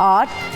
8,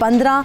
15,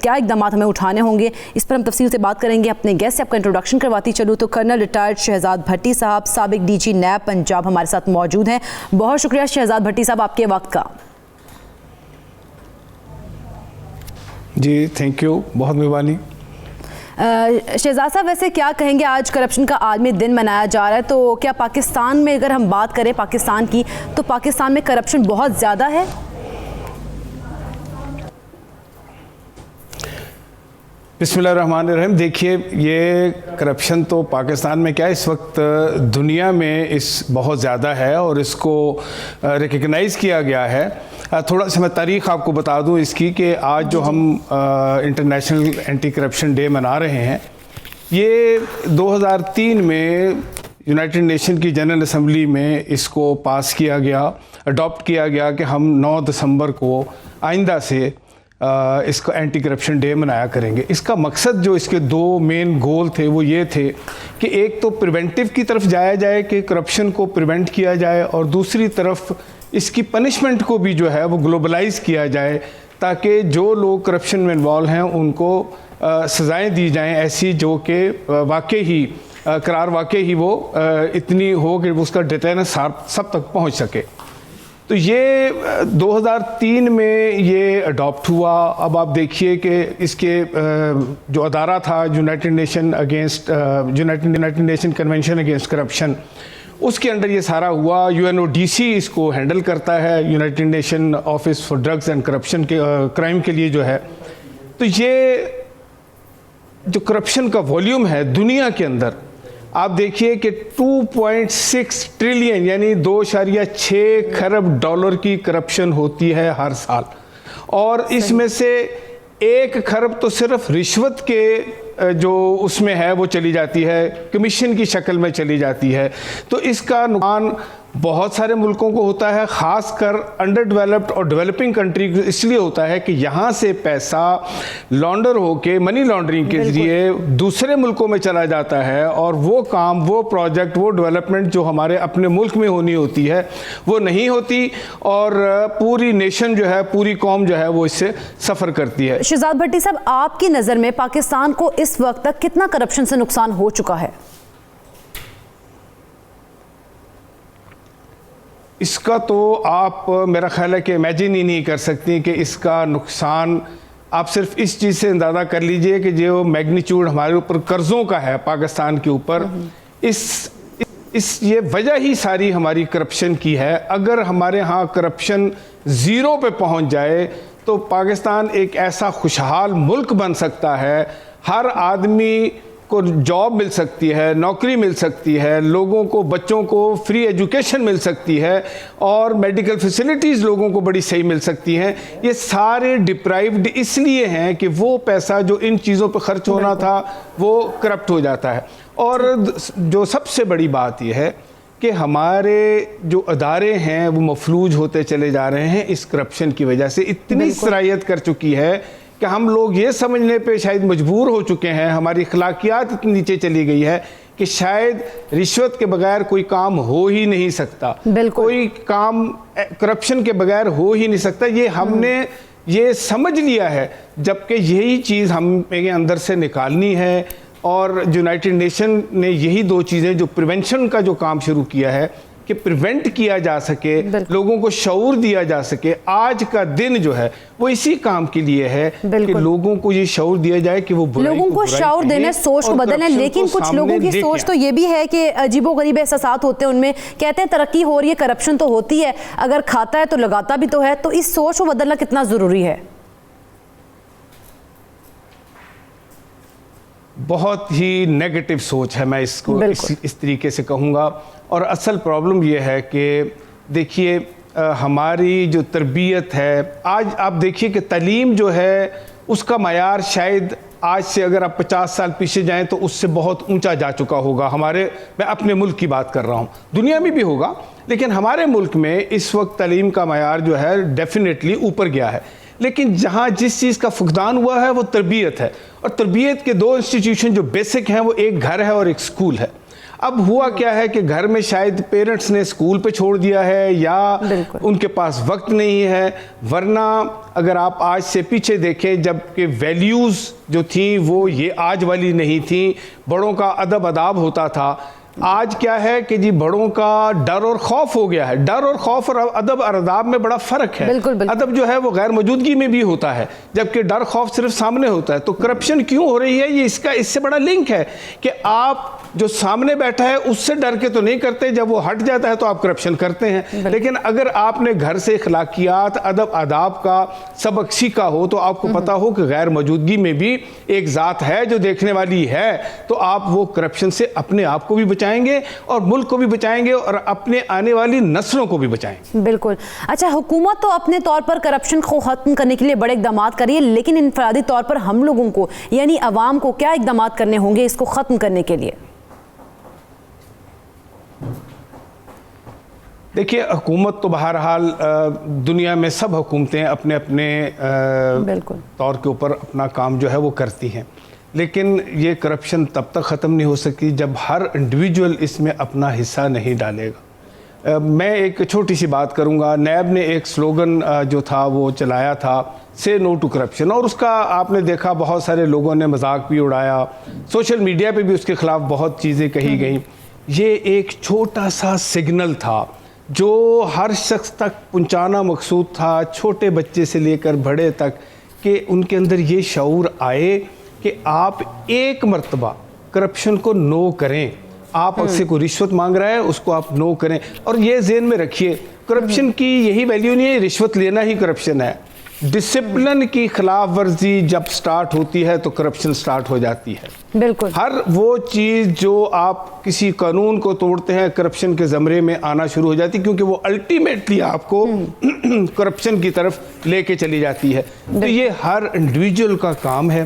کیا اقدامات ہمیں اٹھانے ہوں گے، اس پر ہم تفصیل سے بات کریں گے. اپنے گیسٹ سے آپ کا انٹروڈکشن کرواتی چلوں تو کرنل ریٹائرڈ شہزاد بھٹی صاحب، سابق ڈی جی نیب پنجاب ہمارے ساتھ موجود ہیں. بہت شکریہ شہزاد بھٹی صاحب آپ کے وقت کا. جی تھینک یو، بہت مہربانی. شہزاد صاحب ویسے کیا کہیں گے، آج کرپشن کا عالمی دن منایا جا رہا ہے، تو کیا پاکستان میں اگر ہم بات کریں پاکستان کی تو پاکستان میں کرپشن بہت زیادہ ہے؟ بسم اللہ الرحمن الرحیم. دیکھیے یہ کرپشن تو پاکستان میں کیا اس وقت دنیا میں بہت زیادہ ہے اور اس کو ریکگنائز کیا گیا ہے. تھوڑا سا میں تاریخ آپ کو بتا دوں اس کی کہ آج جو ہم انٹرنیشنل اینٹی کرپشن ڈے منا رہے ہیں، یہ 2003 میں یونائٹڈ نیشن کی جنرل اسمبلی میں اس کو پاس کیا گیا، اڈاپٹ کیا گیا کہ ہم 9 دسمبر کو آئندہ سے اس کا اینٹی کرپشن ڈے منایا کریں گے. اس کا مقصد جو اس کے 2 مین گول تھے وہ یہ تھے کہ ایک تو پریونٹیو کی طرف جایا جائے کہ کرپشن کو پریونٹ کیا جائے، اور دوسری طرف اس کی پنشمنٹ کو بھی جو ہے وہ گلوبلائز کیا جائے تاکہ جو لوگ کرپشن میں انوالو ہیں ان کو سزائیں دی جائیں ایسی جو کہ واقعی واقعی وہ اتنی ہو کہ اس کا ڈیٹررنس سب تک پہنچ سکے. تو یہ 2003 میں یہ اڈاپٹ ہوا. اب آپ دیکھیے کہ اس کے جو ادارہ تھا United Nation convention against corruption, اس کے انڈر یہ سارا ہوا. UNODC اس کو ہینڈل کرتا ہے، United nation office for drugs and corruption کے کرائم کے لیے جو ہے. تو یہ جو کرپشن کا والیوم ہے دنیا کے اندر، آپ دیکھیے کہ 2.6 ٹریلین یعنی 2.6 کھرب ڈالر کی کرپشن ہوتی ہے ہر سال، اور اس میں سے 1 کھرب تو صرف رشوت کے جو اس میں ہے وہ چلی جاتی ہے، کمیشن کی شکل میں چلی جاتی ہے. تو اس کا نقصان بہت سارے ملکوں کو ہوتا ہے، خاص کر انڈر ڈیولپڈ اور ڈیولپنگ کنٹری اس لیے ہوتا ہے کہ یہاں سے پیسہ لانڈر ہو کے منی لانڈرنگ کے ذریعے دوسرے ملکوں میں چلا جاتا ہے، اور وہ کام، وہ پروجیکٹ، وہ ڈیولپمنٹ جو ہمارے اپنے ملک میں ہونی ہوتی ہے وہ نہیں ہوتی، اور پوری نیشن جو ہے، پوری قوم جو ہے وہ اس سے سفر کرتی ہے. شہزاد بھٹی صاحب آپ کی نظر میں پاکستان کو اس وقت تک کتنا کرپشن سے نقصان ہو چکا ہے؟ اس کا تو آپ میرا خیال ہے کہ امیجن ہی نہیں کر سکتی کہ اس کا نقصان آپ صرف اس چیز سے اندازہ کر لیجئے کہ جو میگنیچیوڈ ہمارے اوپر قرضوں کا ہے پاکستان کے اوپر، یہ وجہ ہی ساری ہماری کرپشن کی ہے. اگر ہمارے ہاں کرپشن 0 پہ پہنچ جائے تو پاکستان ایک ایسا خوشحال ملک بن سکتا ہے، ہر آدمی کو جاب مل سکتی ہے، نوکری مل سکتی ہے، لوگوں کو، بچوں کو فری ایجوکیشن مل سکتی ہے، اور میڈیکل فیسلٹیز لوگوں کو بڑی صحیح مل سکتی ہیں. یہ سارے ڈپرائیوڈ اس لیے ہیں کہ وہ پیسہ جو ان چیزوں پہ خرچ ہونا تھا وہ کرپٹ ہو جاتا ہے. اور جو سب سے بڑی بات یہ ہے کہ ہمارے جو ادارے ہیں وہ مفلوج ہوتے چلے جا رہے ہیں اس کرپشن کی وجہ سے. اتنی سرایت کر چکی ہے کہ ہم لوگ یہ سمجھنے پہ شاید مجبور ہو چکے ہیں، ہماری اخلاقیات اتنی نیچے چلی گئی ہے کہ شاید رشوت کے بغیر کوئی کام ہو ہی نہیں سکتا، کوئی کام کرپشن کے بغیر ہو ہی نہیں سکتا. یہ ہم نے یہ سمجھ لیا ہے، جبکہ یہی چیز ہمیں اندر سے نکالنی ہے. اور یونائٹڈ نیشن نے یہی 2 چیزیں جو پریونشن کا جو کام شروع کیا ہے کہ پریونٹ کیا جا سکے، لوگوں کو شعور دیا جا سکے. آج کا دن جو ہے وہ اسی کام کے لیے ہے کہ لوگوں کو یہ شعور دیا جائے کہ وہ لوگوں کو شعور دینے، سوچ کو بدلنے. لیکن کچھ لوگوں کی سوچ تو یہ بھی ہے کہ عجیب و غریب احساسات ہوتے ہیں ان میں، کہتے ہیں ترقی ہو رہی ہے، کرپشن تو ہوتی ہے، اگر کھاتا ہے تو لگاتا بھی تو ہے. تو اس سوچ کو بدلنا کتنا ضروری ہے؟ بہت ہی نیگیٹو سوچ ہے، میں اس کو اس طریقے سے کہوں گا. اور اصل پرابلم یہ ہے کہ دیکھیے ہماری جو تربیت ہے، آج آپ دیکھیے کہ تعلیم جو ہے اس کا معیار شاید آج سے اگر آپ 50 سال پیچھے جائیں تو اس سے بہت اونچا جا چکا ہوگا. میں اپنے ملک کی بات کر رہا ہوں، دنیا میں بھی ہوگا، لیکن ہمارے ملک میں اس وقت تعلیم کا معیار جو ہے ڈیفینیٹلی اوپر گیا ہے. لیکن جہاں جس چیز کا فقدان ہوا ہے وہ تربیت ہے. اور تربیت کے 2 انسٹیٹیوشن جو بیسک ہیں وہ ایک گھر ہے اور ایک سکول ہے. اب ہوا کیا ہے کہ گھر میں شاید پیرنٹس نے اسکول پہ چھوڑ دیا ہے یا ان کے پاس وقت نہیں ہے، ورنہ اگر آپ آج سے پیچھے دیکھیں جب کہ ویلیوز جو تھیں وہ یہ آج والی نہیں تھیں، بڑوں کا ادب آداب ہوتا تھا. آج کیا ہے کہ جی بڑوں کا ڈر اور خوف ہو گیا ہے. ڈر اور خوف اور ادب اور آداب میں بڑا فرق ہے. ادب جو ہے وہ غیر موجودگی میں بھی ہوتا ہے، جبکہ ڈر خوف صرف سامنے ہوتا ہے. تو کرپشن کیوں ہو رہی ہے؟ یہ اس سے بڑا لنک ہے کہ آپ جو سامنے بیٹھا ہے اس سے ڈر کے تو نہیں کرتے، جب وہ ہٹ جاتا ہے تو آپ کرپشن کرتے ہیں. لیکن اگر آپ نے گھر سے اخلاقیات ادب آداب کا سبق سیکھا ہو تو آپ کو پتا ہو کہ غیر موجودگی میں بھی ایک ذات ہے جو دیکھنے والی ہے، تو آپ وہ کرپشن سے اپنے آپ کو بھی بچائیں گے اور ملک کو بھی بچائیں گے اور اپنے آنے والی نسلوں کو بھی بچائیں گے. بالکل. اچھا، حکومت تو اپنے طور پر کرپشن کو ختم کرنے کے لیے بڑے اقدامات کر رہی ہے، لیکن انفرادی طور پر ہم لوگوں کو یعنی عوام کو کیا اقدامات کرنے ہوں گے اس کو ختم کرنے کے لیے؟ دیکھیے، حکومت تو بہرحال دنیا میں سب حکومتیں اپنے اپنے طور کے اوپر اپنا کام جو ہے وہ کرتی ہیں، لیکن یہ کرپشن تب تک ختم نہیں ہو سکتی جب ہر انڈیویجول اس میں اپنا حصہ نہیں ڈالے گا. میں ایک چھوٹی سی بات کروں گا. نیب نے ایک سلوگن جو تھا وہ چلایا تھا، سے نو ٹو کرپشن، اور اس کا آپ نے دیکھا بہت سارے لوگوں نے مذاق بھی اڑایا، سوشل میڈیا پہ بھی اس کے خلاف بہت چیزیں کہی گئیں. یہ ایک چھوٹا سا سگنل تھا جو ہر شخص تک پہنچانا مقصود تھا، چھوٹے بچے سے لے کر بڑے تک، کہ ان کے اندر یہ شعور آئے کہ آپ ایک مرتبہ کرپشن کو نو کریں. آپ سے کوئی رشوت مانگ رہا ہے اس کو آپ نو کریں. اور یہ ذہن میں رکھیے، کرپشن کی یہی ویلیو نہیں ہے رشوت لینا ہی کرپشن ہے. ڈسپلن کی خلاف ورزی جب سٹارٹ ہوتی ہے تو کرپشن سٹارٹ ہو جاتی ہے. بالکل. ہر وہ چیز جو آپ کسی قانون کو توڑتے ہیں کرپشن کے زمرے میں آنا شروع ہو جاتی ہے، کیونکہ وہ الٹیمیٹلی آپ کو کرپشن کی طرف لے کے چلی جاتی ہے. تو یہ ہر انڈیویجول کا کام ہے،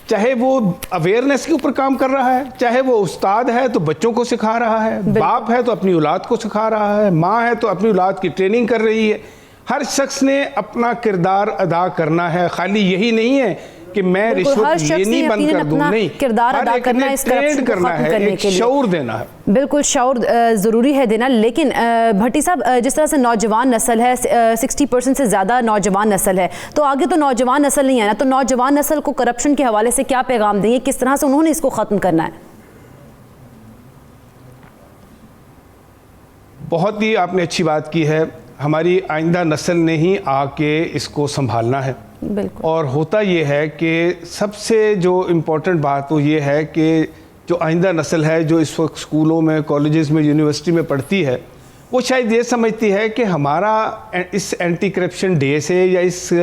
چاہے وہ اویئرنیس کے اوپر کام کر رہا ہے، چاہے وہ استاد ہے تو بچوں کو سکھا رہا ہے، باپ ہے تو اپنی اولاد کو سکھا رہا ہے، ماں ہے تو اپنی اولاد کی ٹریننگ کر رہی ہے. ہر شخص نے اپنا کردار ادا کرنا ہے. خالی یہی نہیں ہے کہ میں رشوت لینی بند کر دوں، نہیں، کردار ادا کرنا ہے، اس کرپشن کو ختم کرنے کے لیے شعور دینا ہے. بالکل شعور ضروری ہے دینا. لیکن بھٹی صاحب، جس طرح سے نوجوان نسل ہے، 60% سے زیادہ نوجوان نسل ہے، تو آگے تو نوجوان نسل نہیں ہے نا، تو نوجوان نسل کو کرپشن کے حوالے سے کیا پیغام دیں گے؟ کس طرح سے انہوں نے اس کو ختم کرنا ہے؟ بہت ہی آپ نے اچھی بات کی ہے. ہماری آئندہ نسل نے ہی آ کے اس کو سنبھالنا ہے. بالکل. اور ہوتا یہ ہے کہ سب سے جو امپورٹنٹ بات وہ یہ ہے کہ جو آئندہ نسل ہے جو اس وقت اسکولوں میں، کالجز میں، یونیورسٹی میں پڑھتی ہے، وہ شاید یہ سمجھتی ہے کہ ہمارا اس اینٹی کرپشن ڈے سے یا اس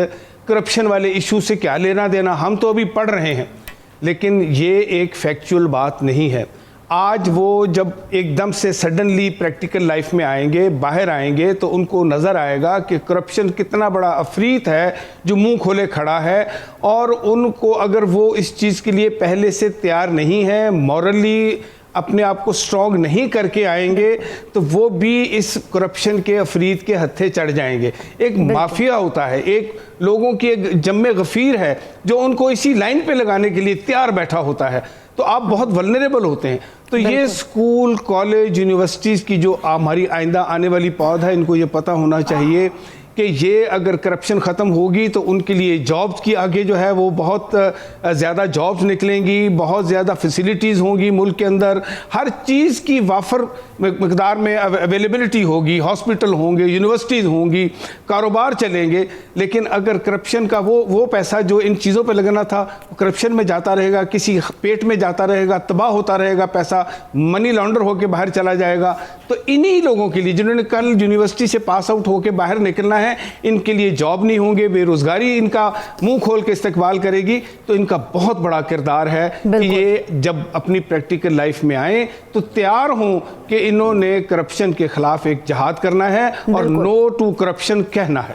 کرپشن والے ایشو سے کیا لینا دینا، ہم تو ابھی پڑھ رہے ہیں. لیکن یہ ایک فیکچول بات نہیں ہے. آج وہ جب ایک دم سے سڈنلی پریکٹیکل لائف میں آئیں گے، باہر آئیں گے، تو ان کو نظر آئے گا کہ کرپشن کتنا بڑا عفریت ہے جو منہ کھولے کھڑا ہے. اور ان کو اگر وہ اس چیز کے لیے پہلے سے تیار نہیں ہے، مورلی اپنے آپ کو سٹرونگ نہیں کر کے آئیں گے، تو وہ بھی اس کرپشن کے عفریت کے ہتھے چڑھ جائیں گے. ایک مافیا ہوتا ہے، ایک لوگوں کی ایک جم غفیر ہے جو ان کو اسی لائن پہ لگانے کے لیے تیار بیٹھا ہوتا ہے. تو آپ بہت ولنریبل ہوتے ہیں. تو یہ اسکول، کالج، یونیورسٹیز کی جو ہماری آئندہ آنے والی پود ہے، ان کو یہ پتہ ہونا چاہیے کہ یہ اگر کرپشن ختم ہوگی تو ان کے لیے جابز کی آگے جو ہے وہ بہت زیادہ جابز نکلیں گی، بہت زیادہ فیسیلیٹیز ہوں گی ملک کے اندر، ہر چیز کی وافر مقدار میں اویلیبلٹی ہوگی، ہاسپٹل ہوں گے، یونیورسٹیز ہوں گی، کاروبار چلیں گے. لیکن اگر کرپشن کا وہ پیسہ جو ان چیزوں پہ لگنا تھا کرپشن میں جاتا رہے گا، کسی پیٹ میں جاتا رہے گا، تباہ ہوتا رہے گا، پیسہ منی لانڈر ہو کے باہر چلا جائے گا. تو انہی لوگوں کے لیے جنہوں نے کل یونیورسٹی سے پاس آؤٹ ہو کے باہر نکلنا ہے، ان کے لیے جاب نہیں ہوں گے، بے روزگاری ان کا منہ کھول کے استقبال کرے گی. تو ان کا بہت بڑا کردار ہے کہ یہ جب اپنی پریکٹیکل لائف میں آئیں تو تیار ہوں کہ انہوں نے کرپشن کے خلاف ایک جہاد کرنا ہے اور نو ٹو کرپشن کہنا ہے.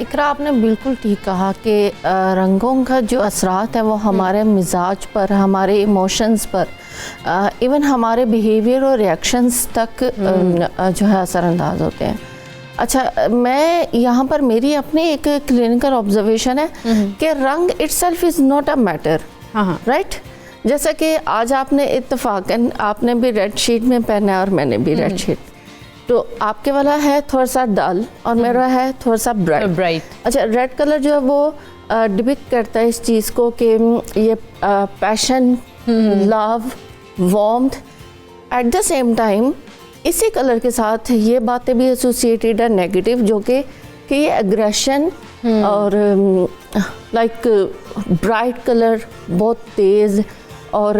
اقرا آپ نے بالکل ٹھیک کہا کہ رنگوں کا جو اثرات ہیں وہ ہمارے مزاج پر، ہمارے ایموشنز پر، ایون ہمارے بیہیویئر اور ریئیکشنز تک جو ہے اثر انداز ہوتے ہیں. اچھا، میں یہاں پر میری اپنی ایک کلینکل آبزرویشن ہے کہ رنگ it self is not a matter, right? جیسا کہ آج آپ نے اتفاقاً آپ نے بھی ریڈ شیٹ میں پہنا ہے اور میں نے بھی ریڈ شیٹ، تو آپ کے والا ہے تھوڑا سا ڈل اور میرا ہے تھوڑا سا برائٹ. اچھا، ریڈ کلر جو ہے وہ ڈپکٹ کرتا ہے اس چیز کو کہ یہ passion, love, warmth. At the same time اسی کلر کے ساتھ یہ باتیں بھی ایسوسیٹیڈ ہے نیگیٹو، جو کہ یہ اگریشن اور لائک برائٹ کلر بہت تیز اور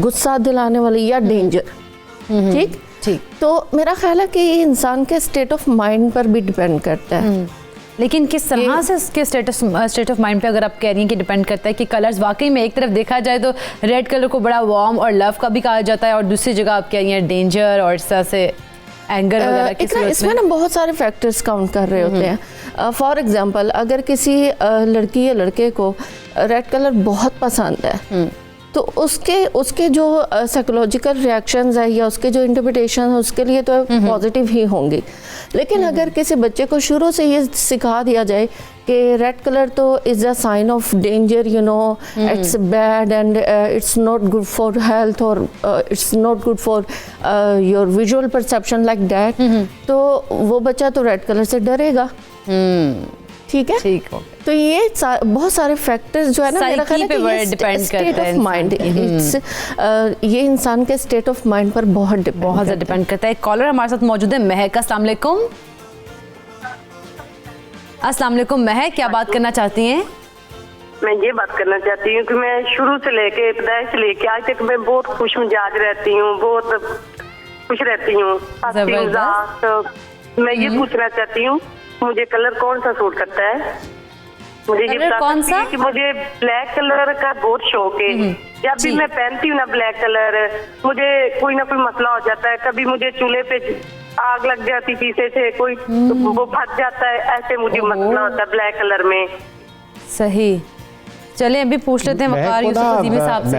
غصہ دلانے والی یا ڈینجر. ٹھیک. تو میرا خیال ہے کہ یہ انسان کے اسٹیٹ آف مائنڈ پر بھی ڈپینڈ کرتا ہے. لیکن کس طرح سے اس کے اسٹیٹ آف مائنڈ پہ اگر آپ کہہ رہی ہیں کہ ڈیپینڈ کرتا ہے کہ کلرز واقعی میں ایک طرف دیکھا جائے تو ریڈ کلر کو بڑا وارم اور لو کا بھی کہا جاتا ہے، اور دوسری جگہ آپ کہہ رہی ہیں ڈینجر اور اس طرح سے اینگر وغیرہ کی صورت اس میں نا بہت سارے فیکٹرز کاؤنٹ کر رہے ہوتے ہیں. فار ایگزامپل اگر کسی لڑکی یا لڑکے کو ریڈ کلر بہت پسند ہے تو اس کے جو سائیکولوجیکل ریئیکشنز ہے یا اس کے جو انٹرپریٹیشن ہے اس کے لیے تو پازیٹیو ہی ہوں گی. لیکن اگر کسی بچے کو شروع سے یہ سکھا دیا جائے کہ ریڈ کلر تو is a sign of danger, you know it's bad and it's not good for health اور it's not good for your visual perception like that, تو وہ بچہ تو ریڈ کلر سے ڈرے گا. ٹھیک ہے. تو یہ بہت سارے فیکٹرز جو ہے نا میرا خیال ہے کہ اسٹیٹ آف مائنڈ، یہ انسان کے اسٹیٹ آف مائنڈ پر بہت زیادہ ڈیپینڈ کرتا ہے. ایک کالر ہمارے ساتھ موجود ہے، مہک. السلام علیکم. السلام علیکم مہک، کیا بات کرنا چاہتی ہیں؟ میں یہ بات کرنا چاہتی ہوں کہ میں شروع سے لے کے ابتدائی سے لے کے آج تک میں بہت خوش مزاج رہتی ہوں، بہت خوش رہتی ہوں. میں یہ پوچھنا چاہتی ہوں مجھے کلر کون سا سوٹ کرتا ہے؟ مجھے یہ بتا سکتی ہے کہ مجھے بلیک کلر کا بہت شوق ہے. جب بھی میں پہنتی ہوں نا بلیک کلر، مجھے کوئی نہ کوئی مسئلہ ہو جاتا ہے. کبھی مجھے چولہے پہ آگ لگ جاتی پیچھے سے، کوئی وہ پھٹ جاتا ہے، ایسے مجھے مسئلہ ہوتا ہے بلیک کلر میں. صحیح. چلیں ابھی پوچھ لیتے ہیں وقار یوسف عظیمی صاحب سے.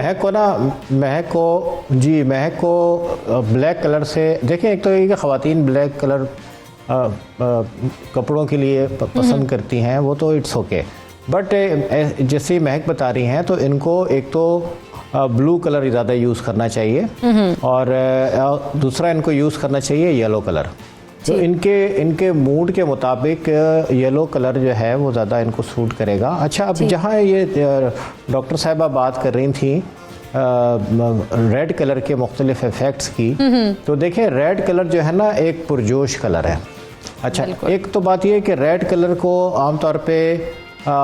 مہک کو بلیک کلر سے دیکھیں، ایک تو یہ کہ خواتین بلیک کلر کپڑوں کے لیے پسند کرتی ہیں، وہ تو اٹس اوکے. بٹ جیسے مہک بتا رہی ہیں تو ان کو ایک تو بلو کلر زیادہ یوز کرنا چاہیے، اور دوسرا ان کو یوز کرنا چاہیے یلو کلر. تو ان کے موڈ کے مطابق یلو کلر جو ہے وہ زیادہ ان کو سوٹ کرے گا. اچھا، اب جہاں یہ ڈاکٹر صاحبہ بات کر رہی تھیں ریڈ کلر کے مختلف ایفیکٹس کی، تو دیکھیں ریڈ کلر جو ہے نا ایک پرجوش کلر ہے. اچھا، ایک تو بات یہ ہے کہ ریڈ کلر کو عام طور پہ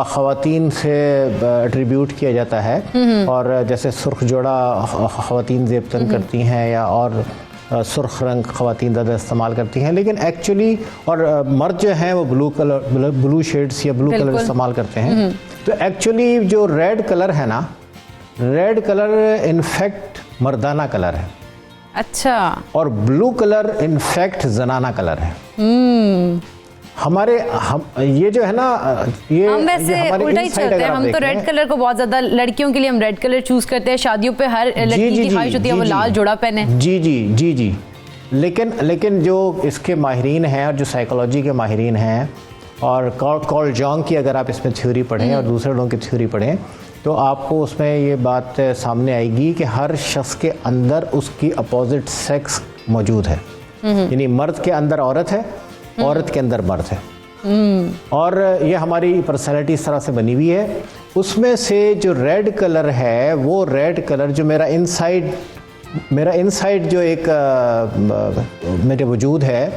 خواتین سے ایٹریبیوٹ کیا جاتا ہے، اور جیسے سرخ جوڑا خواتین زیب تن کرتی ہیں یا اور سرخ رنگ خواتین زیادہ استعمال کرتی ہیں. لیکن ایکچولی اور مرد جو ہیں وہ بلو شیڈز یا بلو کلر استعمال کرتے ہیں. تو ایکچولی جو ریڈ کلر ہے نا، ریڈ کلر انفیکٹ مردانہ کلر ہے. اچھا. اور بلو کلر انفیکٹ زنانہ کلر ہے. ہمارے یہ جو ہے نا، یہ ہم ویسے الٹا ہی چلتے ہیں. ہم تو ریڈ کلر کو بہت زیادہ، لڑکیوں کے لیے ہم ریڈ کلر چوز کرتے ہیں. شادیوں پہ ہر لڑکی کی خواہش ہوتی ہے وہ لال جوڑا پہنے. جی. لیکن جو اس کے ماہرین ہیں اور جو سائیکولوجی کے ماہرین ہیں، اور کارل جانگ کی اگر آپ اس میں تھیوری پڑھیں اور دوسرے لوگوں کی تھیوری پڑھیں تو آپ کو اس میں یہ بات سامنے آئے گی کہ ہر شخص کے اندر اس کی اپوزٹ سیکس موجود ہے. یعنی مرد کے اندر عورت ہے، عورت کے اندر مرد ہے. اور یہ ہماری پرسنالٹی اس طرح سے بنی ہوئی ہے. اس میں سے جو ریڈ کلر ہے، وہ ریڈ کلر جو میرا انسائیڈ جو ایک میرے وجود ہے،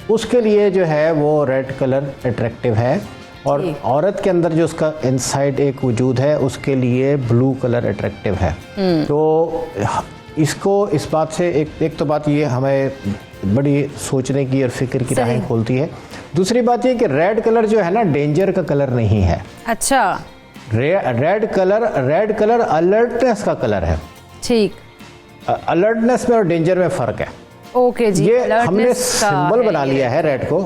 اس کے لیے جو ہے وہ ریڈ کلر اٹریکٹیو ہے. اور عورت کے اندر جو اس کا انسائیڈ ایک وجود ہے، اس کے لیے بلو کلر اٹریکٹیو ہے. تو اس کو اس بات سے ایک تو بات یہ ہمیں بڑی سوچنے کی اور فکر کی راہیں کھولتی ہے. دوسری بات یہ کہ ریڈ کلر جو ہے نا ڈینجر کا کلر نہیں ہے. اچھا. ریڈ کلر الرٹنس کا کلر ہے. ٹھیک. الرٹنس میں اور ڈینجر میں فرق ہے. اوکے جی. یہ ہم نے سمبل بنا لیا ہے ریڈ کو.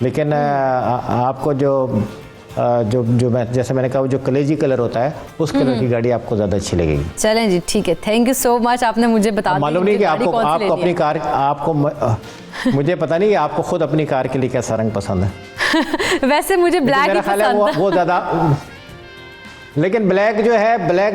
لیکن آپ کو جو میں جیسے میں نے کہا وہ جو کلیجی کلر ہوتا ہے اس کلر کی گاڑی آپ کو زیادہ اچھی لگے گی. چلیں جی ٹھیک ہے, تھینک یو سو مچ, آپ نے مجھے بتا دیا. معلوم نہیں کہ آپ کو اپنی کار مجھے پتا نہیں کہ آپ کو خود اپنی کار کے لیے کیسا رنگ پسند ہے. ویسے مجھ بلیک ہی پسند ہے وہ زیادہ, لیکن بلیک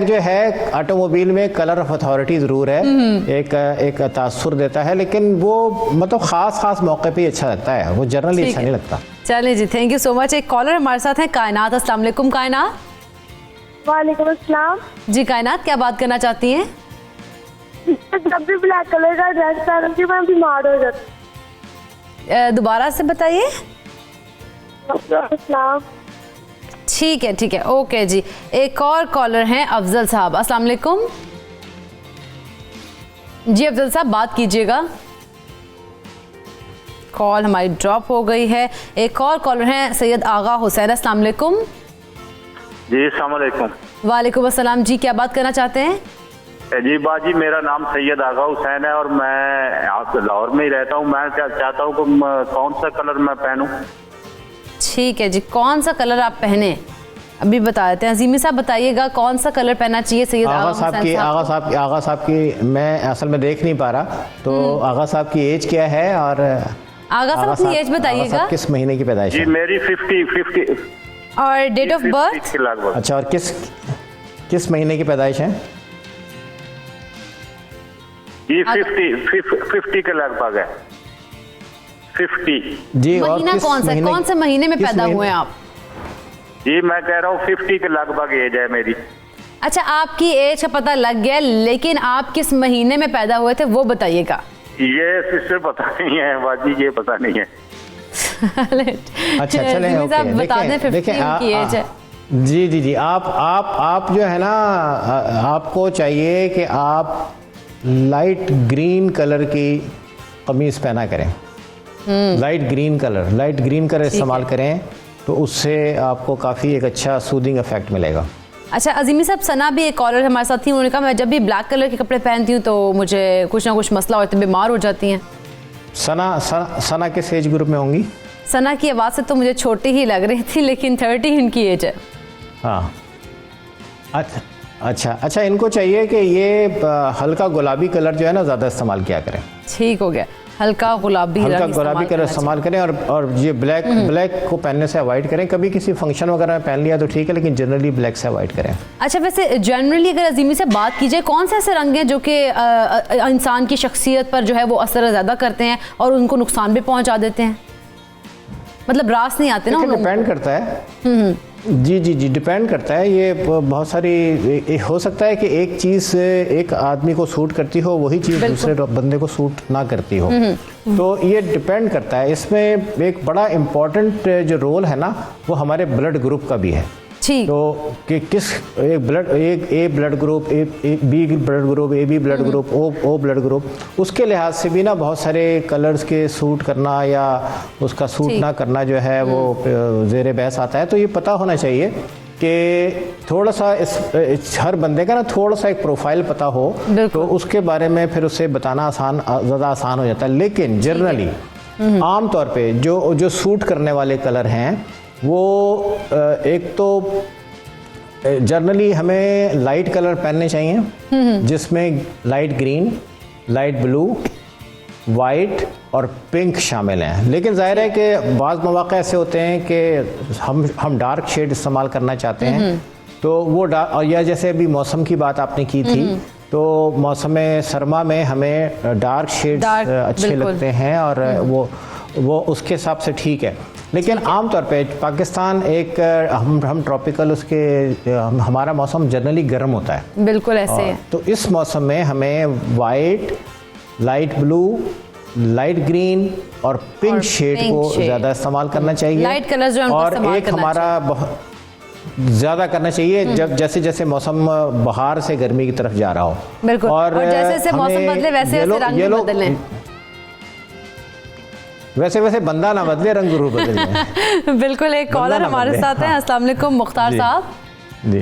جو ہے آٹوموبیل میں کلر آف اتھارٹی ضرور ہے, ایک تاثر دیتا ہے, لیکن وہ مطلب خاص موقع پہ اچھا لگتا ہے, وہ جنرلی اچھا نہیں لگتا. چلیں جی تھینک یو سو مچ. ایک کالر ہمارے ساتھ ہیں کائنات. السلام علیکم کائنات. وعلیکم السلام. جی کائنات, کیا بات کرنا چاہتی ہیں؟ جب بھی بلیک کلر کا ڈریس پہنتی ہوں میں بیمار ہو جاتی ہوں. دوبارہ سے بتائیے. السلام. ٹھیک ہے اوکے جی. ایک اور کالر ہیں افضل صاحب. السلام علیکم. جی افضل صاحب بات کیجیے گا. کال ہماری ڈراپ ہو گئی ہے. ایک اور کالر ہیں سید آغا حسین. السلام علیکم. جی السلام علیکم. وعلیکم السلام. جی کیا بات کرنا چاہتے ہیں؟ جی باجی میرا نام سید آغا حسین ہے اور میں آپ لاہور میں ہی رہتا ہوں. میں چاہتا ہوں کہ کون سا کلر میں پہنوں. ٹھیک ہے جی, کون سا کلر آپ پہنے ابھی بتا دیتے ہیں. عظیمی صاحب بتائیے گا کون سا کلر پہننا چاہیے سید آغا صاحب کی میں اصل میں دیکھ نہیں پا رہا, تو آغا صاحب کی ایج کیا ہے اور آغا صاحب اپنی ایج بتائیے گا. کس مہینے کی پیدائش ہے؟ جی میری 50 اور ڈیٹ آف برتھ. اچھا, اور کس مہینے کی پیدائش ہے؟ جی 50 کے لگ بھگ ہے. 50. جی مہینہ کون سے مہینے میں پیدا ہوئے ہیں آپ؟ جی میں کہہ رہا ہوں 50 کے لگ بھگ ایج ہے میری. اچھا آپ کی ایج کا پتہ لگ گیا, لیکن آپ کس مہینے میں پیدا ہوئے تھے وہ بتائیے گا. یہ سسٹر پتہ نہیں ہے باجی, یہ پتہ نہیں ہے. اچھا چلیں بتا دیں 50 کی ایج ہے. جی آپ جو ہے نا, آپ کو چاہیے کہ آپ لائٹ گرین کلر کی قمیص پہنا کریں. لائٹ گرین کلر استعمال کریں تو اس سے آپ کو کافی ایک اچھا سودنگ افیکٹ ملے گا. اچھا عظیمی صاحب, ثنا بھی ایک کالر ہمارے ساتھ تھی, انہوں نے کہا میں جب بھی بلیک کلر کے کپڑے پہنتی ہوں تو مجھے کچھ نہ کچھ مسئلہ ہوتا ہے, بیمار ہو جاتی ہیں. ثنا کس ایج گروپ میں ہوں گی؟ ثنا کی آواز سے تو مجھے چھوٹی ہی لگ رہی تھی, لیکن 30 ان کی ایج ہے. ہاں اچھا, ان کو چاہیے کہ یہ ہلکا گلابی کلر جو ہے نا زیادہ استعمال کیا کریں. ٹھیک ہو گیا, ہلکا گلابی کلر استعمال کریں, اور یہ بلیک کو پہننے سے اوائڈ کریں. کبھی کسی فنکشن وغیرہ میں پہن لیا تو ٹھیک ہے, لیکن جنرلی بلیک سے اوائڈ کریں. اچھا ویسے جنرلی اگر عظیمی سے بات کی جائے, کون سے ایسے رنگ ہیں جو کہ انسان کی شخصیت پر جو ہے وہ اثر زیادہ کرتے ہیں اور ان کو نقصان بھی پہنچا دیتے ہیں, مطلب راس نہیں آتے نا؟ ڈیپینڈ کرتا ہے. جی ڈیپینڈ کرتا ہے. یہ بہت ساری ہو سکتا ہے کہ ایک چیز ایک آدمی کو سوٹ کرتی ہو, وہی چیز دوسرے بندے کو سوٹ نہ کرتی ہو. تو یہ ڈیپینڈ کرتا ہے. اس میں ایک بڑا امپورٹنٹ جو رول ہے نا, وہ ہمارے بلڈ گروپ کا بھی ہے. تو کہ کس ایک A blood group, B blood group, A B blood group, O blood group, اس کے لحاظ سے بھی نا بہت سارے کلرز کے سوٹ کرنا یا اس کا سوٹ نہ کرنا جو ہے وہ زیر بحث آتا ہے. تو یہ پتہ ہونا چاہیے کہ تھوڑا سا ہر بندے کا نا تھوڑا سا ایک پروفائل پتہ ہو, تو اس کے بارے میں پھر اسے بتانا زیادہ آسان ہو جاتا ہے. لیکن جنرلی عام طور پہ جو سوٹ کرنے والے کلر ہیں وہ ایک تو جنرلی ہمیں لائٹ کلر پہننے چاہیے, جس میں light green, light blue, white اور پنک شامل ہیں. لیکن ظاہر ہے کہ بعض مواقع ایسے ہوتے ہیں کہ ہم ڈارک شیڈ استعمال کرنا چاہتے ہیں, تو وہ یا جیسے ابھی موسم کی بات آپ نے کی تھی, تو موسم سرما میں ہمیں ڈارک شیڈ اچھے لگتے ہیں اور وہ اس کے حساب سے ٹھیک ہے. لیکن عام طور پہ پاکستان ایک ہم ٹراپیکل, اس کے ہمارا موسم جنرلی گرم ہوتا ہے. بالکل ایسے ہے. تو اس موسم میں ہمیں white, light blue, light green اور پنک شیڈ کو زیادہ استعمال کرنا چاہیے. لائٹ کلر جو اور ایک ہمارا بہت زیادہ کرنا چاہیے جب جیسے موسم بہار سے گرمی کی طرف جا رہا ہو. بالکل, اور جیسے موسم بدلے ویسے رنگ بدلیں. ویسے بندہ نہ بدلے, رنگ ضرور بدلے. بالکل. ایک کالر ہمارے ساتھ ہیں. السلام علیکم مختار صاحب. جی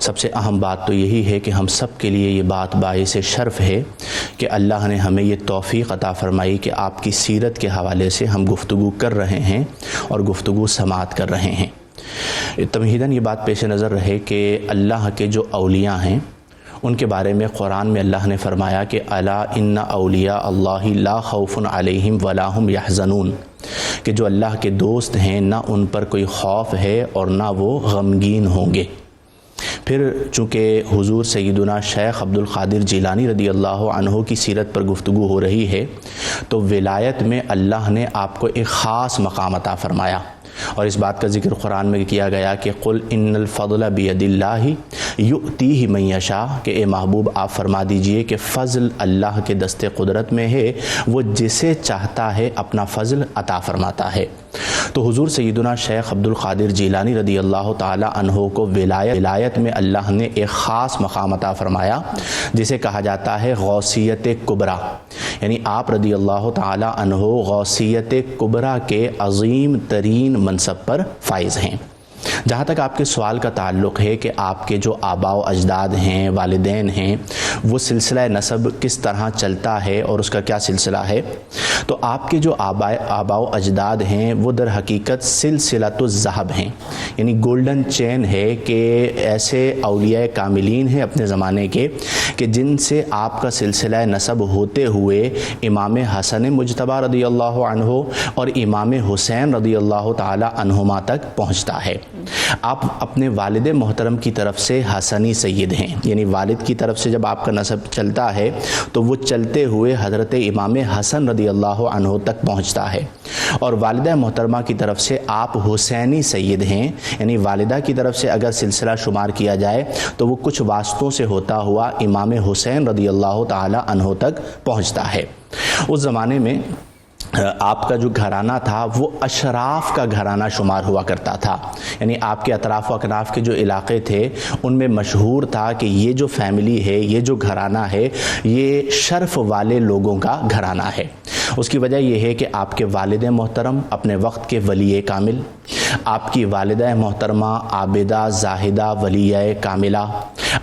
سب سے اہم بات تو یہی ہے کہ ہم سب کے لیے یہ بات باعث شرف ہے کہ اللہ نے ہمیں یہ توفیق عطا فرمائی کہ آپ کی سیرت کے حوالے سے ہم گفتگو کر رہے ہیں اور گفتگو سماعت کر رہے ہیں۔ تمہیداً یہ بات پیش نظر رہے کہ اللہ کے جو اولیاء ہیں ان کے بارے میں قرآن میں اللہ نے فرمایا کہ الا ان اولیاء اللہ لا خوف علیہم ولا هم یحزنون، کہ جو اللہ کے دوست ہیں نہ ان پر کوئی خوف ہے اور نہ وہ غمگین ہوں گے۔ پھر چونکہ حضور سیدنا شیخ عبد القادر جیلانی رضی اللہ عنہ کی سیرت پر گفتگو ہو رہی ہے تو ولایت میں اللہ نے آپ کو ایک خاص مقام عطا فرمایا، اور اس بات کا ذکر قرآن میں کیا گیا کہ قل ان الفضل بید اللہ یؤتیہ من یشاء، کہ اے محبوب آپ فرما دیجئے کہ فضل اللہ کے دست قدرت میں ہے، وہ جسے چاہتا ہے اپنا فضل عطا فرماتا ہے۔ تو حضور سیدنا شیخ عبد القادر جیلانی رضی اللہ تعالی عنہ کو ولایت میں اللہ نے ایک خاص مقام عطا فرمایا جسے کہا جاتا ہے غوثیت کبریٰ، یعنی آپ رضی اللہ تعالی عنہ غوثیت کبریٰ کے عظیم ترین منصب پر فائز ہیں۔ جہاں تک آپ کے سوال کا تعلق ہے کہ آپ کے جو آباء و اجداد ہیں، والدین ہیں، وہ سلسلہ نسب کس طرح چلتا ہے اور اس کا کیا سلسلہ ہے، تو آپ کے جو آباء و اجداد ہیں وہ در حقیقت سلسلۃ الذہب ہیں، یعنی گولڈن چین ہے کہ ایسے اولیاء کاملین ہیں اپنے زمانے کے کہ جن سے آپ کا سلسلہ نسب ہوتے ہوئے امام حسن مجتبیٰ رضی اللہ عنہ اور امام حسین رضی اللہ تعالی عنہما تک پہنچتا ہے۔ آپ اپنے والد محترم کی طرف سے حسنی سید ہیں، یعنی والد کی طرف سے جب آپ کا نسب چلتا ہے تو وہ چلتے ہوئے حضرت امام حسن رضی اللہ عنہ تک پہنچتا ہے، اور والدہ محترمہ کی طرف سے آپ حسینی سید ہیں، یعنی والدہ کی طرف سے اگر سلسلہ شمار کیا جائے تو وہ کچھ واسطوں سے ہوتا ہوا امام حسین رضی اللہ تعالی عنہ تک پہنچتا ہے۔ اس زمانے میں آپ کا جو گھرانہ تھا وہ اشراف کا گھرانہ شمار ہوا کرتا تھا، یعنی آپ کے اطراف و اکناف کے جو علاقے تھے ان میں مشہور تھا کہ یہ جو فیملی ہے، یہ جو گھرانہ ہے، یہ شرف والے لوگوں کا گھرانہ ہے۔ اس کی وجہ یہ ہے کہ آپ کے والد محترم اپنے وقت کے ولی کامل، آپ کی والدہ محترمہ عابدہ زاہدہ ولیہ کاملہ،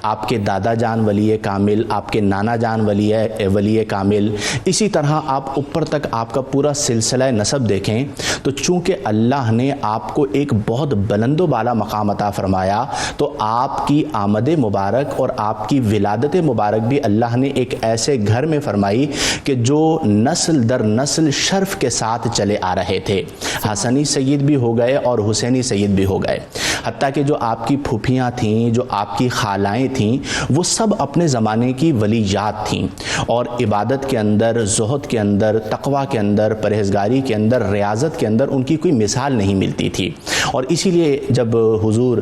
آپ کے دادا جان ولی کامل، آپ کے نانا جان ولی کامل، اسی طرح آپ اوپر تک آپ کا پورا سلسلہ نسب دیکھیں تو چونکہ اللہ نے آپ کو ایک بہت بلند و بالا مقام عطا فرمایا تو آپ کی آمد مبارک اور آپ کی ولادت مبارک بھی اللہ نے ایک ایسے گھر میں فرمائی کہ جو نسل در نسل شرف کے ساتھ چلے آ رہے تھے، حسنی سید بھی ہو گئے اور حسینی سید بھی ہو گئے، حتیٰ کہ جو آپ کی پھوپھیاں تھیں، جو آپ کی خالائیں تھیں، وہ سب اپنے زمانے کی ولیات تھیں، اور عبادت کے اندر، زہد کے اندر، تقوی کے اندر، پرہیزگاری کے اندر، ریاضت کے اندر ان کی کوئی مثال نہیں ملتی تھی۔ اور اسی لیے جب حضور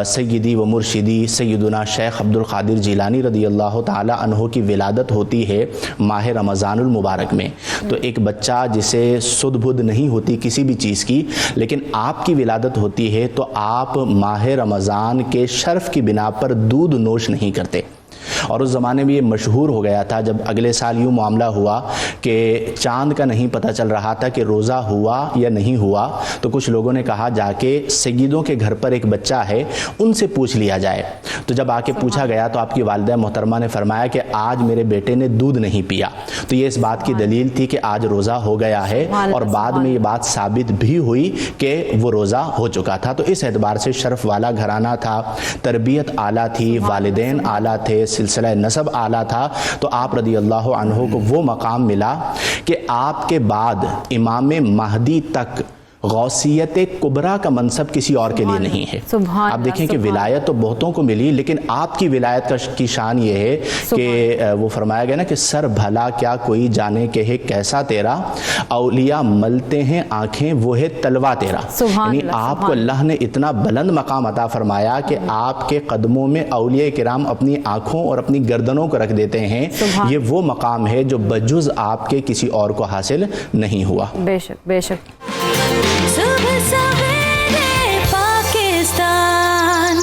سیدی و مرشدی سیدنا شیخ عبد القادر جیلانی رضی اللہ تعالی عنہ کی ولادت ہوتی ہے ماہ رمضان المبارک میں، تو ایک بچہ جسے سدھ بدھ نہیں ہوتی کسی بھی چیز کی، لیکن آپ کی ولادت ہوتی ہے تو آپ ماہ رمضان کے شرف کی بنا پر دودھ نوش نہیں کرتے، اور اس زمانے میں یہ مشہور ہو گیا تھا۔ جب اگلے سال یوں معاملہ ہوا کہ چاند کا نہیں پتہ چل رہا تھا کہ روزہ ہوا یا نہیں ہوا، تو کچھ لوگوں نے کہا جا کے سیدوں کے گھر پر ایک بچہ ہے ان سے پوچھ لیا جائے، تو جب آ کے پوچھا گیا تو آپ کی والدہ محترمہ نے فرمایا کہ آج میرے بیٹے نے دودھ نہیں پیا، تو یہ اس بات کی دلیل تھی کہ آج روزہ ہو گیا ہے، اور بعد میں یہ بات ثابت بھی ہوئی کہ وہ روزہ ہو چکا تھا۔ تو اس اعتبار سے شرف والا گھرانہ تھا، تربیت اعلیٰ تھی، والدین اعلیٰ تھے، سلسلہ نسب اعلیٰ تھا، تو آپ رضی اللہ عنہ کو وہ مقام ملا کہ آپ کے بعد امام مہدی تک غوثیت کبریٰ کا منصب کسی اور کے لیے نہیں ہے۔ آپ دیکھیں کہ ولایت تو بہتوں کو ملی، لیکن آپ کی ولایت کی شان یہ ہے کہ وہ فرمایا گیا نا کہ سر بھلا کیا کوئی جانے کہ ہے کیسا تیرا، اولیاء ملتے ہیں آنکھیں وہ ہے تلوا تیرا، یعنی آپ کو اللہ نے اتنا بلند مقام عطا فرمایا کہ آپ کے قدموں میں اولیاء کرام اپنی آنکھوں اور اپنی گردنوں کو رکھ دیتے ہیں۔ یہ وہ مقام ہے جو بجز آپ کے کسی اور کو حاصل نہیں ہوا۔ بے شک بے شک۔ صبح سویرے پاکستان،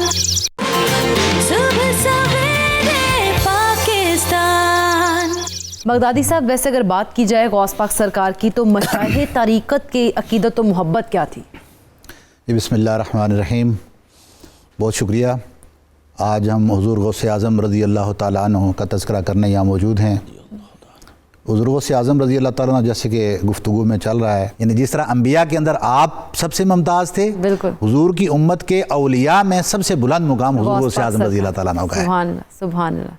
صبح سویرے پاکستان۔ بغدادی صاحب، ویسے اگر بات کی جائے غوث پاک سرکار کی تو مشائخ طریقت کی عقیدت و محبت کیا تھی؟ بسم اللہ الرحمن الرحیم، بہت شکریہ۔ آج ہم حضور غوث اعظم رضی اللہ تعالیٰ عنہ کا تذکرہ کرنے یہاں موجود ہیں. حضور غوث اعظم رضی اللہ تعالیٰ عنہ جیسے کہ گفتگو میں چل رہا ہے، یعنی جس طرح انبیاء کے اندر آپ سب سے ممتاز تھے، بالکل حضور کی امت کے اولیاء میں سب سے بلند مقام حضور غوث اعظم رضی اللہ تعالیٰ عنہ کا ہے. سبحان اللہ سبحان اللہ.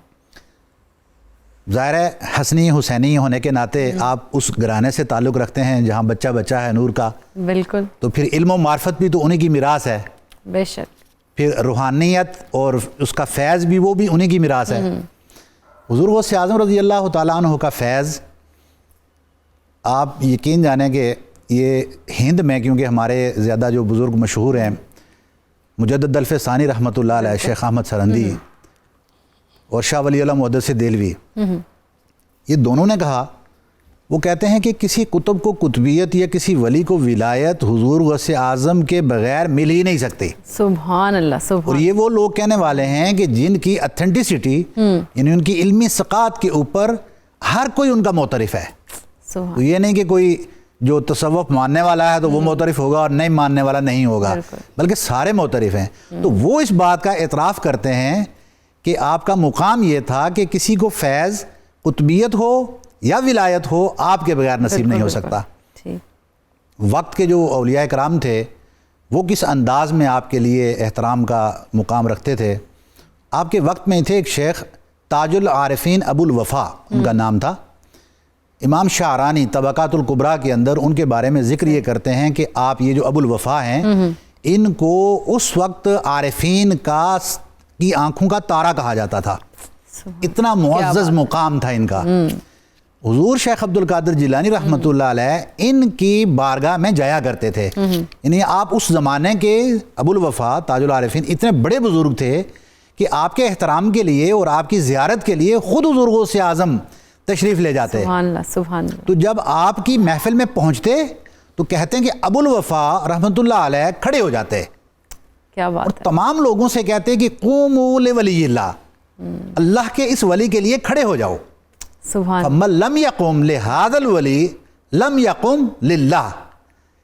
ظاہر ہے حسنی حسینی ہونے کے ناطے آپ اس گھرانے سے تعلق رکھتے ہیں جہاں بچہ بچہ ہے نور کا، بالکل. تو پھر علم و معرفت بھی تو انہی کی میراث ہے، بے شک. پھر روحانیت اور اس کا فیض بھی وہ بھی انہی کی میراث ہے. حضور غوث اعظم رضی اللہ تعالیٰ عنہ کا فیض آپ یقین جانیں کہ یہ ہند میں، کیونکہ ہمارے زیادہ جو بزرگ مشہور ہیں مجدد الف ثانی رحمۃ اللہ علیہ شیخ احمد سرندی اور شاہ ولی اللہ محدث دہلوی، یہ دونوں نے کہا، وہ کہتے ہیں کہ کسی قطب کو قطبیت یا کسی ولی کو ولایت حضور غوث اعظم کے بغیر مل ہی نہیں سکتی. سبحان اللہ سبحان. اور یہ وہ لوگ کہنے والے ہیں کہ جن کی اتھینٹسٹی یعنی ان کی علمی ثقافت کے اوپر ہر کوئی ان کا معترف ہے. تو یہ نہیں کہ کوئی جو تصوف ماننے والا ہے تو وہ معترف ہوگا اور نہیں ماننے والا نہیں ہوگا، بلکہ سارے معترف ہیں. تو وہ اس بات کا اعتراف کرتے ہیں کہ آپ کا مقام یہ تھا کہ کسی کو فیض قطبیت ہو یا ولایت ہو آپ کے بغیر نصیب نہیں ہو سکتا. وقت کے جو اولیاء کرام تھے وہ کس انداز میں آپ کے لیے احترام کا مقام رکھتے تھے. آپ کے وقت میں تھے ایک شیخ تاج العارفین ابو الوفا ان کا نام تھا. امام شعرانی طبقات الکبریٰ کے اندر ان کے بارے میں ذکر یہ کرتے ہیں کہ آپ یہ جو ابو الوفا ہیں ان کو اس وقت عارفین کی آنکھوں کا تارا کہا جاتا تھا، اتنا معزز مقام تھا ان کا. حضور شیخ عبد القادر جیلانی رحمۃ اللہ علیہ ان کی بارگاہ میں جایا کرتے تھے. یعنی آپ اس زمانے کے ابو الوفا تاج العارفین اتنے بڑے بزرگ تھے کہ آپ کے احترام کے لیے اور آپ کی زیارت کے لیے خود حضور غوث اعظم تشریف لے جاتے. سبحان اللہ سبحان اللہ. تو جب آپ کی محفل میں پہنچتے تو کہتے ہیں کہ ابو الوفا رحمۃ اللہ علیہ کھڑے ہو جاتے. کیا بات اور ہے. تمام لوگوں سے کہتے ہیں کہ قوموا لولی اللہ، اللہ کے اس ولی کے لیے کھڑے ہو جاؤ. سبحان. فمن لم یقم لہذا الولی لم یقم للہ،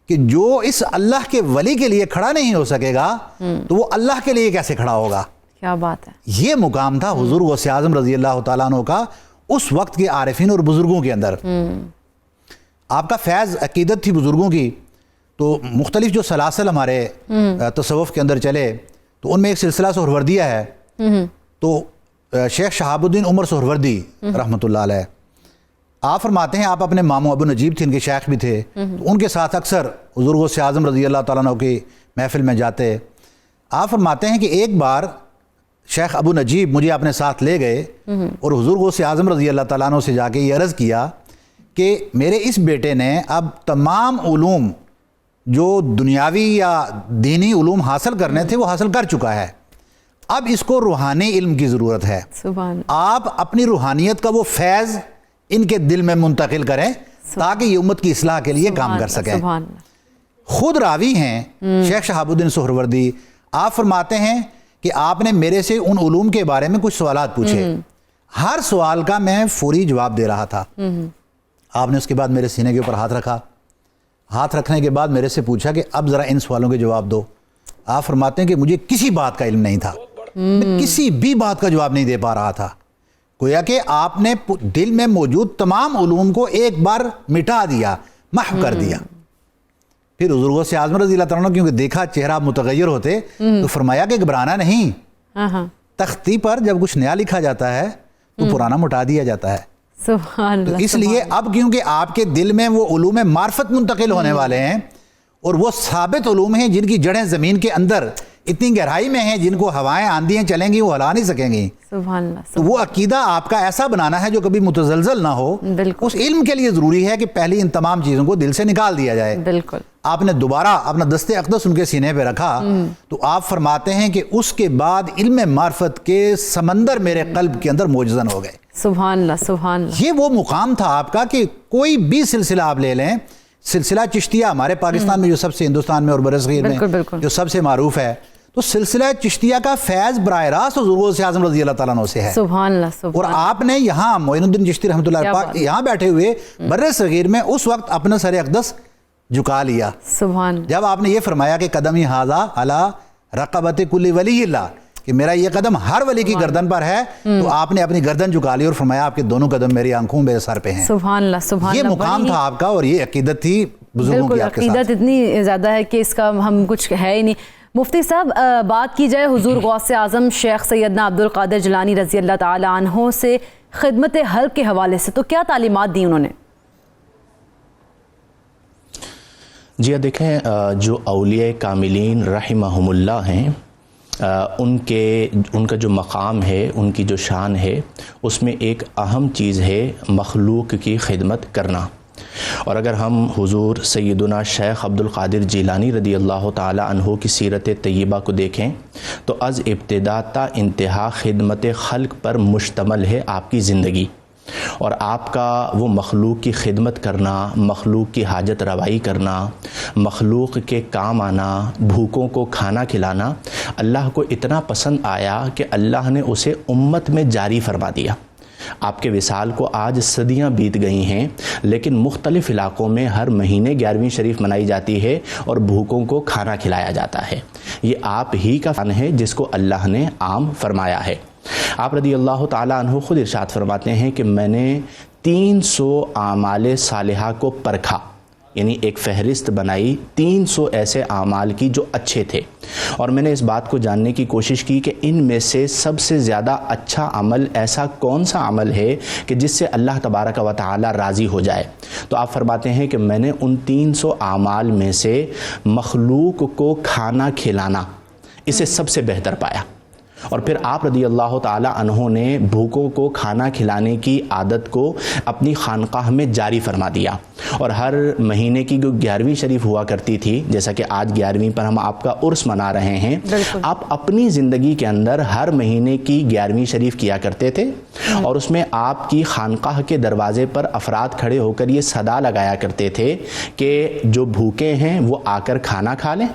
کہ جو اس اللہ کے ولی کے لیے کھڑا نہیں ہو سکے گا تو وہ اللہ کے لیے کیسے کھڑا ہوگا. کیا بات ہے. یہ مقام تھا حضور غوث اعظم رضی اللہ تعالیٰ عنہ کا اس وقت کے عارفین اور بزرگوں کے اندر. آپ کا فیض عقیدت تھی بزرگوں کی. تو مختلف جو سلاسل ہمارے تصوف کے اندر چلے تو ان میں ایک سلسلہ سہروردیہ ہے. تو شیخ شہاب الدین عمر سہروردی رحمۃ اللہ علیہ آپ فرماتے ہیں، آپ اپنے ماموں ابو نجیب تھے، ان کے شیخ بھی تھے، تو ان کے ساتھ اکثر حضور غوث اعظم رضی اللہ تعالیٰ عنہ کی محفل میں جاتے. آپ فرماتے ہیں کہ ایک بار شیخ ابو نجیب مجھے اپنے ساتھ لے گئے اور حضور غوث اعظم رضی اللہ تعالیٰ عنہ سے جا کے یہ عرض کیا کہ میرے اس بیٹے نے اب تمام علوم جو دنیاوی یا دینی علوم حاصل کرنے تھے وہ حاصل کر چکا ہے، اب اس کو روحانی علم کی ضرورت ہے. آپ اپنی روحانیت کا وہ فیض ان کے دل میں منتقل کریں تاکہ یہ امت کی اصلاح کے لیے کام کر سکیں. خود راوی ہیں شیخ شہاب الدین سہروردی. آپ فرماتے ہیں کہ آپ نے میرے سے ان علوم کے بارے میں کچھ سوالات پوچھے، ہر سوال کا میں فوری جواب دے رہا تھا. آپ نے اس کے بعد میرے سینے کے اوپر ہاتھ رکھا. ہاتھ رکھنے کے بعد میرے سے پوچھا کہ اب ذرا ان سوالوں کے جواب دو. آپ فرماتے ہیں کہ مجھے کسی بات کا علم نہیں تھا، میں کسی بھی بات کا جواب نہیں دے پا رہا تھا. گویا کہ آپ نے دل میں موجود تمام علوم کو ایک بار مٹا دیا، محو کر دیا. پھر حضور غوث اعظم رضی اللہ تعالیٰ عنہ کیونکہ دیکھا چہرہ متغیر ہوتے تو فرمایا کہ گھبرانا نہیں، تختی پر جب کچھ نیا لکھا جاتا ہے تو پرانا مٹا دیا جاتا ہے. سبحان اللہ. تو اس لیے اب کیونکہ آپ کے دل میں وہ علوم معرفت منتقل ہونے والے ہیں اور وہ ثابت علوم ہیں جن کی جڑیں زمین کے اندر اتنی گہرائی میں ہیں جن کو ہوائیں آندیاں چلیں گی وہ ہلا نہیں سکیں گی. سبحان اللہ. تو وہ عقیدہ آپ کا ایسا بنانا ہے جو کبھی متزلزل نہ ہو. اس علم کے لیے ضروری ہے کہ پہلی ان تمام چیزوں کو دل سے نکال دیا جائے. بالکل. آپ نے دوبارہ اپنا دست اقدس ان کے سینے پہ رکھا تو آپ فرماتے ہیں کہ اس کے بعد علم معرفت کے سمندر میرے قلب کے اندر موجزن ہو گئے. سبحان اللہ سبحان اللہ. یہ وہ مقام تھا آپ کا کہ کوئی بھی سلسلہ آپ لے لیں، سلسلہ چشتیہ ہمارے پاکستان میں جو سب سے، ہندوستان میں اور برصغیر میں جو سب سے معروف ہے، تو سلسلہ چشتیہ کا فیض براہ راست حضور غوث اعظم رضی اللہ تعالیٰ عنہ سے ہے. سبحان اللہ. اور آپ نے یہاں معین الدین چشتی رحمۃ اللہ پاک یہاں بیٹھے ہوئے برصغیر میں اس وقت اپنا سر اقدس جھکا لیا. سبحان. جب آپ نے یہ فرمایا کہ قدمی ھذا علی رقبۃ کل ولی اللہ، کہ میرا یہ قدم ہر ولی کی گردن پر ہے تو آپ نے اپنی گردن جھکا لی اور فرمایا آپ کے دونوں قدم میری آنکھوں میرے سر پہ ہیں. سبحان اللہ سبحان اللہ. یہ مقام تھا آپ کا اور یہ عقیدت تھی بزرگوں کی آپ کے ساتھ. عقیدت اتنی زیادہ ہے کہ اس کا ہم کچھ ہے ہی نہیں. مفتی صاحب بات کی جائے حضور غوث اعظم شیخ سیدنا عبد القادر جیلانی رضی اللہ تعالی عنہ سے خدمت حلق کے حوالے سے تو کیا تعلیمات دی انہوں نے؟ جی دیکھیں جو اولیاء کاملین رحمہم اللہ ہیں ان کا جو مقام ہے ان کی جو شان ہے اس میں ایک اہم چیز ہے مخلوق کی خدمت کرنا. اور اگر ہم حضور سیدنا شیخ عبد القادر جیلانی رضی اللہ تعالی عنہ کی سیرت طیبہ کو دیکھیں تو از ابتدا تا انتہا خدمت خلق پر مشتمل ہے آپ کی زندگی. اور آپ کا وہ مخلوق کی خدمت کرنا، مخلوق کی حاجت روائی کرنا، مخلوق کے کام آنا، بھوکوں کو کھانا کھلانا اللہ کو اتنا پسند آیا کہ اللہ نے اسے امت میں جاری فرما دیا. آپ کے وصال کو آج صدیاں بیت گئی ہیں لیکن مختلف علاقوں میں ہر مہینے 11ویں شریف منائی جاتی ہے اور بھوکوں کو کھانا کھلایا جاتا ہے. یہ آپ ہی کا فن ہے جس کو اللہ نے عام فرمایا ہے. آپ رضی اللہ تعالیٰ عنہ خود ارشاد فرماتے ہیں کہ میں نے 300 اعمال صالحہ کو پرکھا، یعنی ایک فہرست بنائی 300 ایسے اعمال کی جو اچھے تھے، اور میں نے اس بات کو جاننے کی کوشش کی کہ ان میں سے سب سے زیادہ اچھا عمل ایسا کون سا عمل ہے کہ جس سے اللہ تبارک و تعالی راضی ہو جائے. تو آپ فرماتے ہیں کہ میں نے ان 300 اعمال میں سے مخلوق کو کھانا کھلانا اسے سب سے بہتر پایا. اور پھر آپ رضی اللہ تعالی عنہ نے بھوکوں کو کھانا کھلانے کی عادت کو اپنی خانقاہ میں جاری فرما دیا. اور ہر مہینے کی جو 11ویں شریف ہوا کرتی تھی، جیسا کہ آج 11ویں پر ہم آپ کا عرس منا رہے ہیں، آپ اپنی زندگی کے اندر ہر مہینے کی 11ویں شریف کیا کرتے تھے اور اس میں آپ کی خانقاہ کے دروازے پر افراد کھڑے ہو کر یہ صدا لگایا کرتے تھے کہ جو بھوکے ہیں وہ آ کر کھانا کھا لیں،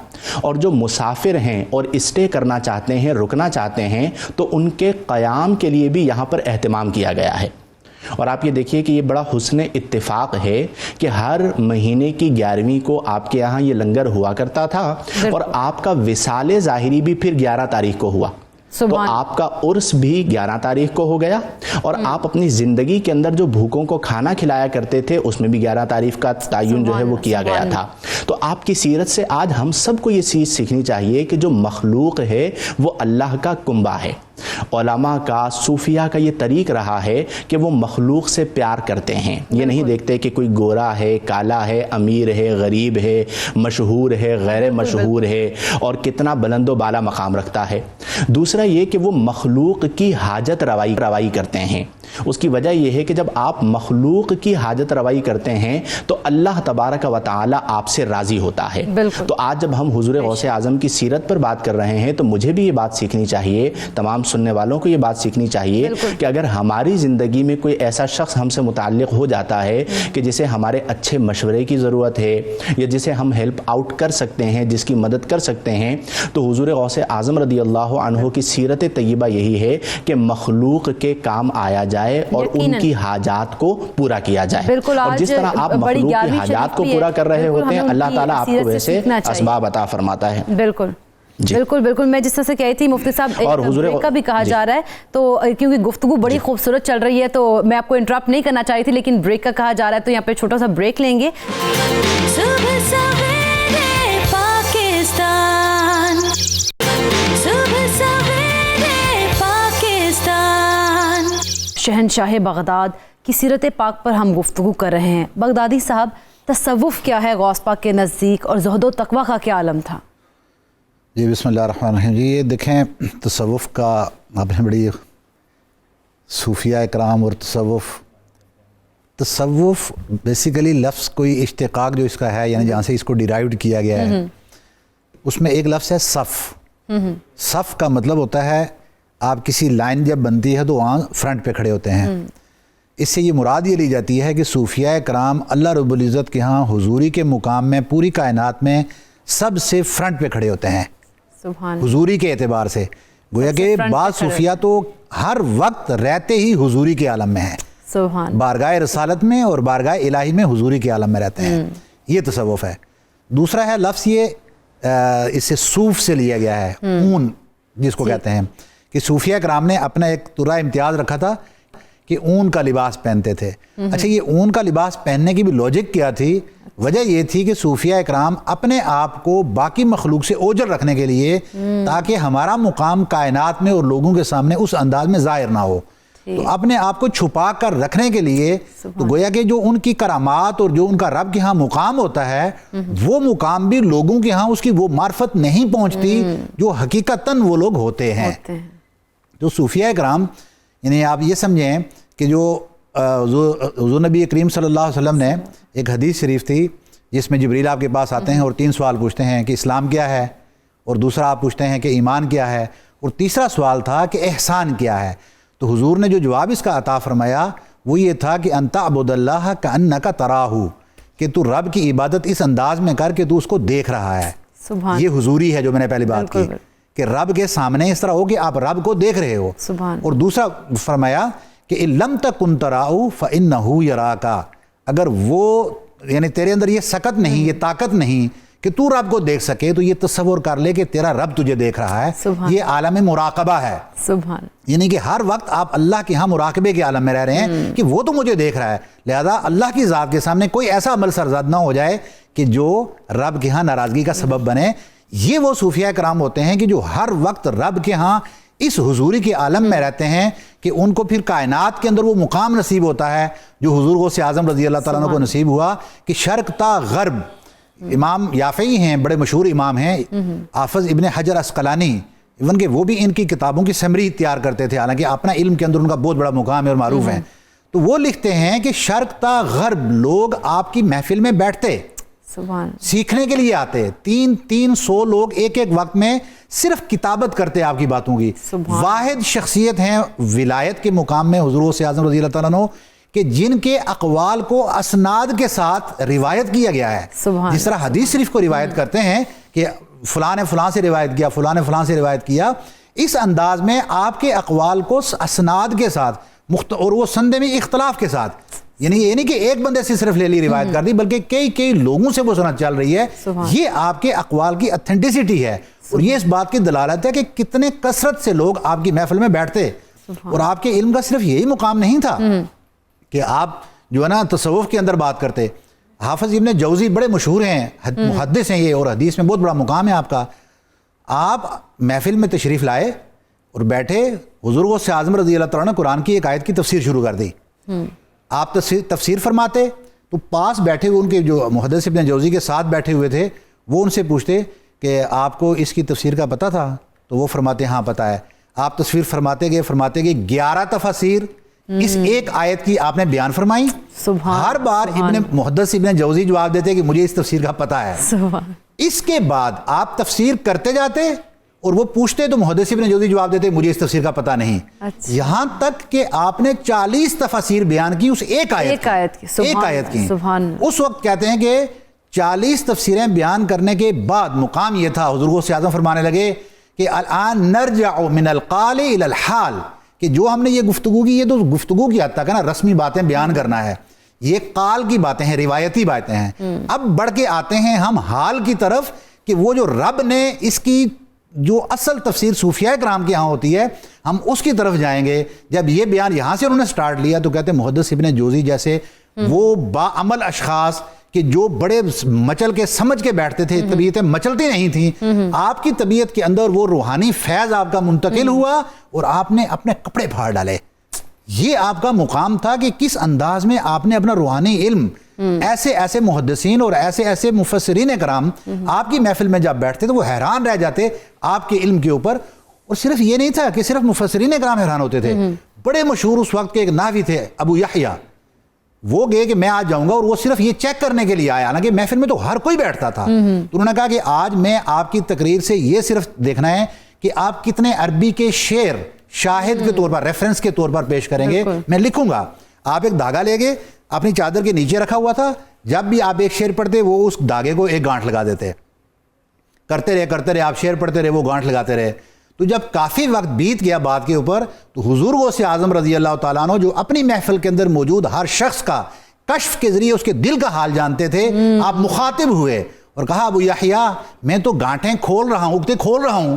اور جو مسافر ہیں اور اسٹے کرنا چاہتے ہیں، رکنا چاہتے ہیں، تو ان کے قیام کے لیے بھی یہاں پر اہتمام کیا گیا ہے. اور آپ یہ دیکھیے کہ یہ بڑا حسن اتفاق ہے کہ ہر مہینے کی 11ویں کو آپ کے یہاں یہ لنگر ہوا کرتا تھا اور آپ کا وصال ظاہری بھی پھر 11 تاریخ کو ہوا. تو آپ کا عرس بھی 11 تاریخ کو ہو گیا، اور آپ اپنی زندگی کے اندر جو بھوکوں کو کھانا کھلایا کرتے تھے اس میں بھی 11 تاریخ کا تعین جو ہے وہ کیا گیا تھا. تو آپ کی سیرت سے آج ہم سب کو یہ چیز سیکھنی چاہیے کہ جو مخلوق ہے وہ اللہ کا کنبہ ہے. علماء کا، صوفیاء کا یہ طریق رہا ہے کہ وہ مخلوق سے پیار کرتے ہیں. یہ نہیں دیکھتے کہ کوئی گورا ہے، کالا ہے، امیر ہے، غریب ہے، مشہور ہے، غیر مشہور ہے، اور کتنا بلند و بالا مقام رکھتا ہے. دوسرا یہ کہ وہ مخلوق کی حاجت روائی کرتے ہیں. اس کی وجہ یہ ہے کہ جب آپ مخلوق کی حاجت روائی کرتے ہیں تو اللہ تبارک و تعالی آپ سے راضی ہوتا ہے. تو آج جب ہم حضور غوث اعظم کی سیرت پر بات کر رہے ہیں تو مجھے بھی یہ بات سیکھنی چاہیے، تمام سننے والوں کو یہ بات سیکھنی چاہیے کہ اگر ہماری زندگی میں کوئی ایسا شخص ہم سے متعلق ہو جاتا ہے کہ جسے ہمارے اچھے مشورے کی ضرورت ہے یا جسے ہم ہیلپ آؤٹ کر سکتے ہیں، جس کی مدد کر سکتے ہیں، تو حضور غوث اعظم رضی اللہ عنہ کی سیرت طیبہ یہی ہے کہ مخلوق کے کام آیا جائے اور ان کی حاجات کو پورا کیا جائے. اور جس طرح آپ مخلوق کی حاجات کو پورا کر رہے ہوتے ہیں، اللہ تعالیٰ آپ کو ویسے اسباب عطا فرماتا ہے. بالکل بالکل بالکل. میں جس طرح سے کہی تھی مفتی صاحب اور حضور کا بھی کہا جا رہا ہے، تو کیونکہ گفتگو بڑی خوبصورت چل رہی ہے تو میں آپ کو انٹرپٹ نہیں کرنا چاہی تھی، لیکن بریک کا کہا جا رہا ہے تو یہاں پہ چھوٹا سا بریک لیں گے. صبح سویرے پاکستان، صبح سویرے پاکستان. شہنشاہ بغداد کی سیرت پاک پر ہم گفتگو کر رہے ہیں. بغدادی صاحب، تصوف کیا ہے غوث پاک کے نزدیک اور زہد و تقویٰ کا کیا عالم تھا؟ جی بسم اللہ الرحمن الرحیم. جی یہ دیکھیں تصوف کا آپ نے بڑی صوفیاء اکرام اور تصوف بیسیکلی لفظ کوئی اشتقاق جو اس کا ہے، یعنی جہاں سے اس کو ڈیرائیوڈ کیا گیا ہے، اس میں ایک لفظ ہے صف. صف کا مطلب ہوتا ہے آپ کسی لائن جب بنتی ہے تو وہاں فرنٹ پہ کھڑے ہوتے ہیں. اس سے یہ مراد یہ لی جاتی ہے کہ صوفیاء کرام اللہ رب العزت کے ہاں حضوری کے مقام میں پوری کائنات میں سب سے فرنٹ پہ کھڑے ہوتے ہیں حضوری کے اعتبار سے. گویا کہ بعض صوفیاء تو ہر وقت رہتے ہی حضوری کے عالم میں ہیں، بارگاہ رسالت میں اور بارگاہ الہی میں حضوری کے عالم میں رہتے ہیں. یہ تصوف ہے. دوسرا ہے لفظ یہ اس سے صوف سے لیا گیا ہے، اون جس کو کہتے ہیں کہ صوفیہ کرام نے اپنا ایک ترا امتیاز رکھا تھا کہ اون کا لباس پہنتے تھے. اچھا یہ اون کا لباس پہننے کی بھی لاجک کیا تھی؟ وجہ یہ تھی کہ صوفیہ اکرام اپنے آپ کو باقی مخلوق سے اوجھل رکھنے کے لیے تاکہ ہمارا مقام کائنات میں اور لوگوں کے سامنے اس انداز میں ظاہر نہ ہو، تو اپنے آپ کو چھپا کر رکھنے کے لیے تو گویا کہ جو ان کی کرامات اور جو ان کا رب کے ہاں مقام ہوتا ہے وہ مقام بھی لوگوں کے ہاں اس کی وہ معرفت نہیں پہنچتی جو حقیقتاً وہ لوگ ہوتے ہیں. تو صوفیہ اکرام یعنی آپ یہ سمجھیں کہ جو حضور نبی کریم صلی اللہ علیہ وسلم نے ایک حدیث شریف تھی جس میں جبریل آپ کے پاس آتے ہیں اور 3 سوال پوچھتے ہیں کہ اسلام کیا ہے، اور دوسرا آپ پوچھتے ہیں کہ ایمان کیا ہے، اور تیسرا سوال تھا کہ احسان کیا ہے. تو حضور نے جو جواب اس کا عطا فرمایا وہ یہ تھا کہ انت عبد اللہ کأنک تراہ، کہ تو رب کی عبادت اس انداز میں کر کے تو اس کو دیکھ رہا ہے. یہ حضوری ہے جو میں نے پہلی بات کی کہ رب کے سامنے اس طرح ہو کہ آپ رب کو دیکھ رہے ہو. اور دوسرا فرمایا کہ لم تکن تراہ فإنہ یراک، اگر وہ یعنی تیرے اندر یہ سکت نہیں، یہ طاقت نہیں کہ تو رب کو دیکھ سکے، تو یہ تصور کر لے کہ تیرا رب تجھے دیکھ رہا ہے. یہ عالم مراقبہ ہے، یعنی کہ ہر وقت آپ اللہ کے ہاں مراقبے کے عالم میں رہ رہے ہیں کہ وہ تو مجھے دیکھ رہا ہے، لہذا اللہ کی ذات کے سامنے کوئی ایسا عمل سرزد نہ ہو جائے کہ جو رب کے ہاں ناراضگی کا سبب بنے. یہ وہ صوفیہ کرام ہوتے ہیں کہ جو ہر وقت رب کے ہاں اس حضوری کے عالم میں رہتے ہیں کہ ان کو پھر کائنات کے اندر وہ مقام نصیب ہوتا ہے جو حضور غوث اعظم رضی اللہ تعالیٰ عنہ کو نصیب ہوا کہ شرق تا غرب. امام یافعی ہیں، بڑے مشہور امام ہیں، حافظ ابن حجر عسقلانی، ایون کہ وہ بھی ان کی کتابوں کی سمری تیار کرتے تھے، حالانکہ اپنا علم کے اندر ان کا بہت بڑا مقام ہے اور معروف ہیں. تو وہ لکھتے ہیں کہ شرق تا غرب لوگ آپ کی محفل میں بیٹھتے، سیکھنے کے لیے آتے، 300 لوگ ایک وقت میں صرف کتابت کرتے آپ کی باتوں کی. واحد شخصیت ہیں ولایت کے مقام میں حضور غوث اعظم رضی اللہ تعالیٰ عنہ کہ جن کے اقوال کو اسناد کے ساتھ روایت کیا گیا ہے. جس طرح حدیث شریف کو روایت کرتے ہیں کہ فلاں نے فلاں سے روایت کیا، فلاں نے فلاں سے روایت کیا، اس انداز میں آپ کے اقوال کو اسناد کے ساتھ اور وہ سندے میں اختلاف کے ساتھ، یعنی یہ نہیں کہ ایک بندے سے صرف لے لی روایت کر دی بلکہ کئی لوگوں سے وہ سند چل رہی ہے. یہ آپ کے اقوال کی اتھینٹسٹی ہے اور یہ اس بات کی دلالت ہے کہ کتنے کثرت سے لوگ آپ کی محفل میں بیٹھتے. اور آپ کے علم کا صرف یہی مقام نہیں تھا کہ آپ جو ہے نا تصوف کے اندر بات کرتے. حافظ ابن جوزی بڑے مشہور ہیں، محدث ہیں یہ، اور حدیث میں بہت بڑا مقام ہے آپ کا. آپ محفل میں تشریف لائے اور بیٹھے، حضور غوث اعظم رضی اللہ تعالیٰ نے قرآن کی ایک آیت کی تفسیر شروع کر دی. آپ تفسیر فرماتے تو پاس بیٹھے ہوئے ان کے جو محدث ابن جوزی کے ساتھ بیٹھے ہوئے تھے وہ ان سے پوچھتے کہ آپ کو اس کی تفسیر کا پتہ تھا؟ تو وہ فرماتے ہاں پتہ ہے. آپ تفسیر فرماتے گئے 11 تفاسیر اس ایک آیت کی آپ نے بیان فرمائی. ہر بار محدث ابن جوزی جواب دیتے کہ مجھے اس تفسیر کا پتہ ہے. اس کے بعد آپ تفسیر کرتے جاتے اور وہ پوچھتے تو محدث ابن جوزی جواب دیتے مجھے اس تفسیر کا پتہ نہیں. یہاں تک کہ آپ نے 40 تفاسیر بیان کی اس ایک آیت کی. اس وقت کہتے ہیں کہ 40 تفسیریں بیان کرنے کے بعد مقام یہ تھا، حضور غوث اعظم فرمانے لگے کہ الان نرجع من القال الى الحال، کہ جو ہم نے یہ گفتگو کی یہ تو گفتگو کی حد تک ہے نا، رسمی باتیں بیان کرنا ہے، یہ قال کی باتیں ہیں، روایتی باتیں ہیں. اب بڑھ کے آتے ہیں ہم حال کی طرف کہ وہ جو رب نے اس کی جو اصل تفسیر صوفیہ کرام کے ہاں ہوتی ہے ہم اس کی طرف جائیں گے. جب یہ بیان یہاں سے انہوں نے سٹارٹ لیا تو کہتے ہیں محدث ابن جوزی جیسے وہ باعمل اشخاص کہ جو بڑے مچل کے سمجھ کے بیٹھتے تھے، طبیعتیں مچلتی نہیں تھیں، آپ کی طبیعت کے اندر وہ روحانی فیض آپ کا منتقل ہوا اور آپ نے اپنے کپڑے پھاڑ ڈالے. یہ آپ کا مقام تھا کہ کس انداز میں آپ نے اپنا روحانی علم ایسے محدثین اور ایسے مفسرین کرام آپ کی محفل میں جب بیٹھتے تو وہ حیران رہ جاتے آپ کے علم کے اوپر. اور صرف یہ نہیں تھا کہ صرف مفسرین کرام حیران ہوتے تھے، بڑے مشہور اس وقت کے ایک نحوی تھے ابو یحییٰ، وہ گئے کہ میں آج جاؤں گا اور وہ صرف یہ چیک کرنے کے لیے آیا، حالانکہ محفل میں تو ہر کوئی بیٹھتا تھا. تو انہوں نے کہا کہ آج میں آپ کی تقریر سے یہ صرف دیکھنا ہے کہ آپ کتنے عربی کے شعر شاہد کے طور پر، ریفرنس کے طور پر پیش کریں گے. میں لکھوں گا. آپ ایک دھاگا لے گئے، اپنی چادر کے نیچے رکھا ہوا تھا، جب بھی آپ ایک شعر پڑھتے وہ اس دھاگے کو ایک گانٹھ لگا دیتے. کرتے رہے آپ شعر پڑھتے رہے، وہ گانٹھ لگاتے رہے. تو جب کافی وقت بیت گیا بات کے اوپر تو حضور غوث اعظم رضی اللہ تعالیٰ عنہ جو اپنی محفل کے اندر موجود ہر شخص کا کشف کے ذریعے اس کے دل کا حال جانتے تھے، آپ مخاطب ہوئے اور کہا ابو یحییٰ میں تو گانٹھیں کھول رہا ہوں، اکتے کھول رہا ہوں،